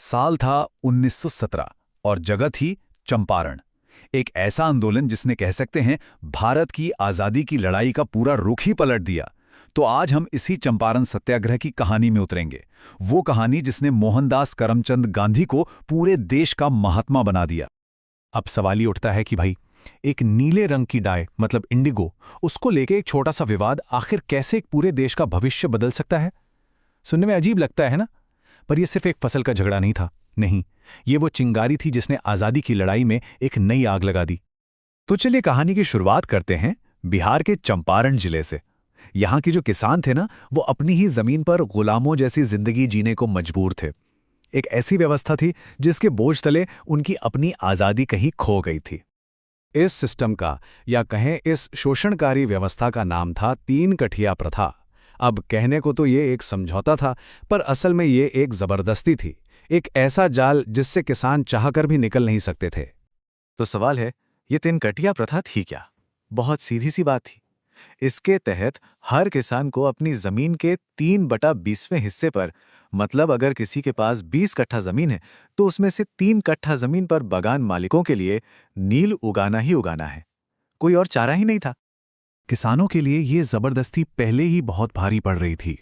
साल था 1917 और जगह थी चंपारण। एक ऐसा आंदोलन जिसने कह सकते हैं भारत की आज़ादी की लड़ाई का पूरा रुख ही पलट दिया। तो आज हम इसी चंपारण सत्याग्रह की कहानी में उतरेंगे। वो कहानी जिसने मोहनदास करमचंद गांधी को पूरे देश का महात्मा बना दिया। अब सवाल ये उठता है कि भाई, एक नीले रंग की डाय मतलब इंडिगो, उसको लेके एक छोटा सा विवाद आखिर कैसे एक पूरे देश का भविष्य बदल सकता है। सुनने में अजीब लगता है ना, पर यह सिर्फ एक फसल का झगड़ा नहीं था। नहीं, ये वो चिंगारी थी जिसने आज़ादी की लड़ाई में एक नई आग लगा दी। तो चलिए कहानी की शुरुआत करते हैं बिहार के चंपारण जिले से। यहाँ के जो किसान थे ना, वो अपनी ही जमीन पर गुलामों जैसी जिंदगी जीने को मजबूर थे। एक ऐसी व्यवस्था थी जिसके बोझ तले उनकी अपनी आज़ादी कहीं खो गई थी। इस सिस्टम का, या कहें इस शोषणकारी व्यवस्था का नाम था तीन कठिया प्रथा। अब कहने को तो ये एक समझौता था, पर असल में ये एक जबरदस्ती थी, एक ऐसा जाल जिससे किसान चाहकर भी निकल नहीं सकते थे। तो सवाल है, ये तीन कटिया प्रथा थी क्या? बहुत सीधी सी बात थी। इसके तहत हर किसान को अपनी जमीन के 3/20वें हिस्से पर, मतलब अगर किसी के पास 20 कट्ठा जमीन है तो उसमें से 3 कट्ठा जमीन पर बागान मालिकों के लिए नील उगाना ही उगाना है। कोई और चारा ही नहीं था। किसानों के लिए ये जबरदस्ती पहले ही बहुत भारी पड़ रही थी,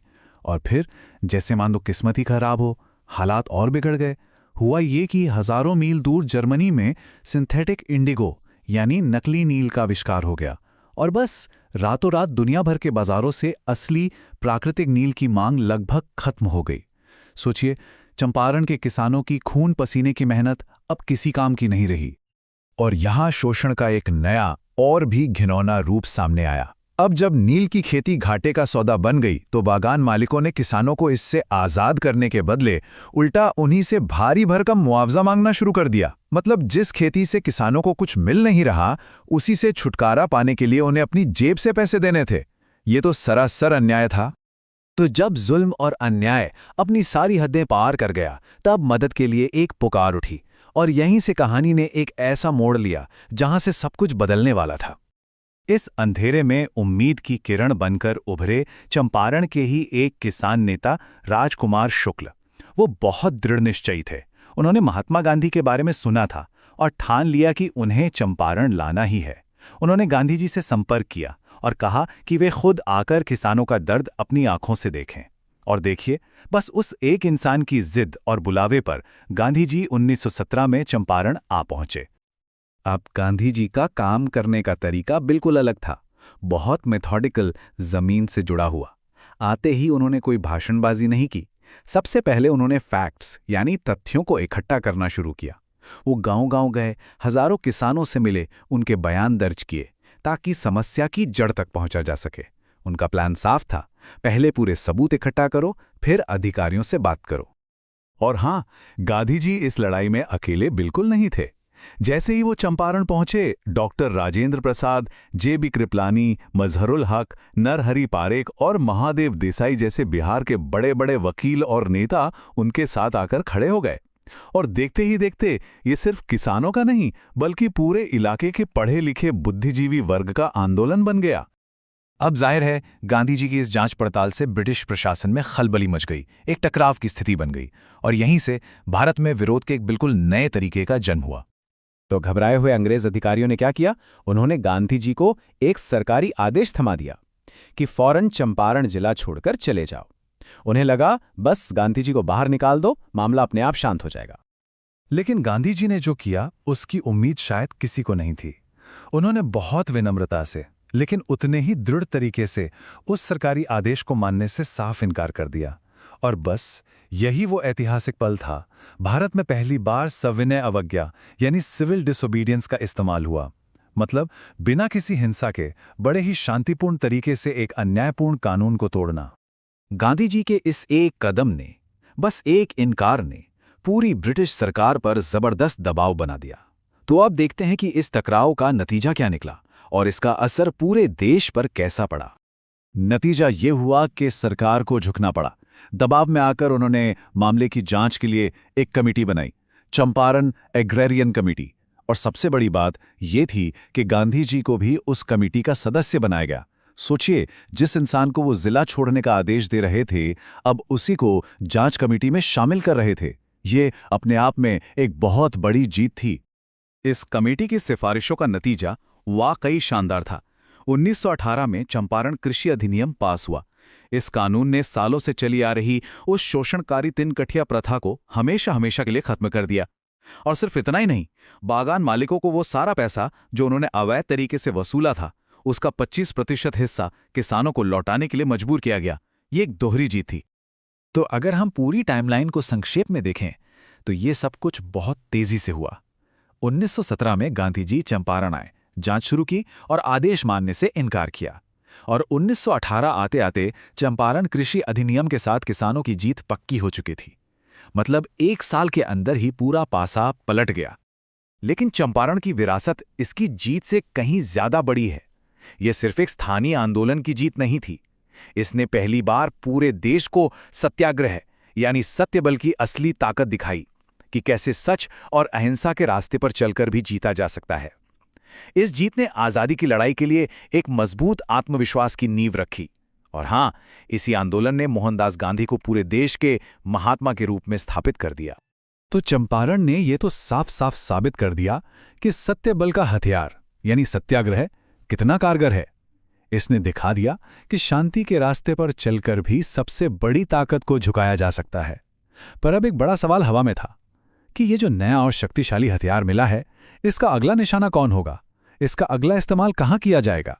और फिर जैसे मान लो किस्मत ही खराब हो, हालात और बिगड़ गए। हुआ ये कि हजारों मील दूर जर्मनी में सिंथेटिक इंडिगो यानी नकली नील का आविष्कार हो गया, और बस रातों रात दुनिया भर के बाजारों से असली प्राकृतिक नील की मांग लगभग खत्म हो गई। सोचिए, चंपारण के किसानों की खून पसीने की मेहनत अब किसी काम की नहीं रही। और यहां शोषण का एक नया और भी घिनौना रूप सामने आया। अब जब नील की खेती घाटे का सौदा बन गई तो बागान मालिकों ने किसानों को इससे आजाद करने के बदले उल्टा उन्हीं से भारी भरकम मुआवजा मांगना शुरू कर दिया। मतलब जिस खेती से किसानों को कुछ मिल नहीं रहा, उसी से छुटकारा पाने के लिए उन्हें अपनी जेब से पैसे देने थे। ये तो सरासर अन्याय था। तो जब जुल्म और अन्याय अपनी सारी हदें पार कर गया, तब मदद के लिए एक पुकार उठी, और यहीं से कहानी ने एक ऐसा मोड़ लिया जहां से सब कुछ बदलने वाला था। इस अंधेरे में उम्मीद की किरण बनकर उभरे चंपारण के ही एक किसान नेता राजकुमार शुक्ल। वो बहुत दृढ़ निश्चयी थे। उन्होंने महात्मा गांधी के बारे में सुना था और ठान लिया कि उन्हें चंपारण लाना ही है। उन्होंने गांधी जी से संपर्क किया और कहा कि वे खुद आकर किसानों का दर्द अपनी आंखों से देखें। और देखिए, बस उस एक इंसान की जिद और बुलावे पर गांधी जी 1917 में चंपारण आ पहुंचे। अब गांधी जी का काम करने का तरीका बिल्कुल अलग था, बहुत मेथोडिकल, जमीन से जुड़ा हुआ। आते ही उन्होंने कोई भाषणबाजी नहीं की। सबसे पहले उन्होंने फैक्ट्स यानी तथ्यों को इकट्ठा करना शुरू किया। वो गांव-गांव गए, हजारों किसानों से मिले, उनके बयान दर्ज किए ताकि समस्या की जड़ तक पहुंचा जा सके। उनका प्लान साफ था, पहले पूरे सबूत इकट्ठा करो, फिर अधिकारियों से बात करो। और हां, गांधी जी इस लड़ाई में अकेले बिल्कुल नहीं थे। जैसे ही वो चंपारण पहुंचे, डॉक्टर राजेंद्र प्रसाद, जे.बी. कृपलानी, मजहरुल हक, नरहरि पारेख और महादेव देसाई जैसे बिहार के बड़े बड़े वकील और नेता उनके साथ आकर खड़े हो गए। और देखते ही देखते ये सिर्फ किसानों का नहीं, बल्कि पूरे इलाके के पढ़े लिखे बुद्धिजीवी वर्ग का आंदोलन बन गया। अब जाहिर है, गांधी जी की इस जांच पड़ताल से ब्रिटिश प्रशासन में खलबली मच गई, एक टकराव की स्थिति बन गई, और यहीं से भारत में विरोध के एक बिल्कुल नए तरीके का जन्म हुआ। तो घबराए हुए अंग्रेज अधिकारियों ने क्या किया? उन्होंने गांधी जी को एक सरकारी आदेश थमा दिया कि फौरन चंपारण जिला छोड़कर चले जाओ। उन्हें लगा बस गांधी जी को बाहर निकाल दो, मामला अपने आप शांत हो जाएगा। लेकिन गांधी जी ने जो किया, उसकी उम्मीद शायद किसी को नहीं थी। उन्होंने बहुत विनम्रता से, लेकिन उतने ही दृढ़ तरीके से उस सरकारी आदेश को मानने से साफ इनकार कर दिया। और बस यही वो ऐतिहासिक पल था। भारत में पहली बार सविनय अवज्ञा यानी सिविल डिसोबीडियंस का इस्तेमाल हुआ। मतलब बिना किसी हिंसा के बड़े ही शांतिपूर्ण तरीके से एक अन्यायपूर्ण कानून को तोड़ना। गांधी जी के इस एक कदम ने, बस एक इनकार ने, पूरी ब्रिटिश सरकार पर जबरदस्त दबाव बना दिया। तो अब देखते हैं कि इस टकराव का नतीजा क्या निकला और इसका असर पूरे देश पर कैसा पड़ा। नतीजा ये हुआ कि सरकार को झुकना पड़ा। दबाव में आकर उन्होंने मामले की जांच के लिए एक कमेटी बनाई, चंपारण एग्रेरियन कमेटी। और सबसे बड़ी बात यह थी कि गांधी जी को भी उस कमेटी का सदस्य बनाया गया। सोचिए, जिस इंसान को वो जिला छोड़ने का आदेश दे रहे थे, अब उसी को जांच कमेटी में शामिल कर रहे थे। ये अपने आप में एक बहुत बड़ी जीत थी। इस कमेटी की सिफारिशों का नतीजा वाकई शानदार था। 1918 में चंपारण कृषि अधिनियम पास हुआ। इस कानून ने सालों से चली आ रही उस शोषणकारी तिनकठिया प्रथा को हमेशा हमेशा के लिए खत्म कर दिया। और सिर्फ इतना ही नहीं, बागान मालिकों को वो सारा पैसा जो उन्होंने अवैध तरीके से वसूला था, उसका 25% हिस्सा किसानों को लौटाने के लिए मजबूर किया गया। ये एक दोहरी जीत थी। तो अगर हम पूरी टाइमलाइन को संक्षेप में देखें तो ये सब कुछ बहुत तेजी से हुआ। 1917 में गांधी जी चंपारण आए, जांच शुरू की और आदेश मानने से इनकार किया। और 1918 आते आते चंपारण कृषि अधिनियम के साथ किसानों की जीत पक्की हो चुकी थी। मतलब 1 साल के अंदर ही पूरा पासा पलट गया। लेकिन चंपारण की विरासत इसकी जीत से कहीं ज्यादा बड़ी है। यह सिर्फ एक स्थानीय आंदोलन की जीत नहीं थी। इसने पहली बार पूरे देश को सत्याग्रह यानी सत्य बल की असली ताकत दिखाई कि कैसे सच और अहिंसा के रास्ते पर चलकर भी जीता जा सकता है। इस जीत ने आजादी की लड़ाई के लिए एक मजबूत आत्मविश्वास की नींव रखी। और हां, इसी आंदोलन ने मोहनदास गांधी को पूरे देश के महात्मा के रूप में स्थापित कर दिया। तो चंपारण ने यह तो साफ साफ साबित कर दिया कि सत्य बल का हथियार यानी सत्याग्रह कितना कारगर है। इसने दिखा दिया कि शांति के रास्ते पर चलकर भी सबसे बड़ी ताकत को झुकाया जा सकता है। पर अब एक बड़ा सवाल हवा में था कि ये जो नया और शक्तिशाली हथियार मिला है, इसका अगला निशाना कौन होगा? इसका अगला इस्तेमाल कहाँ किया जाएगा?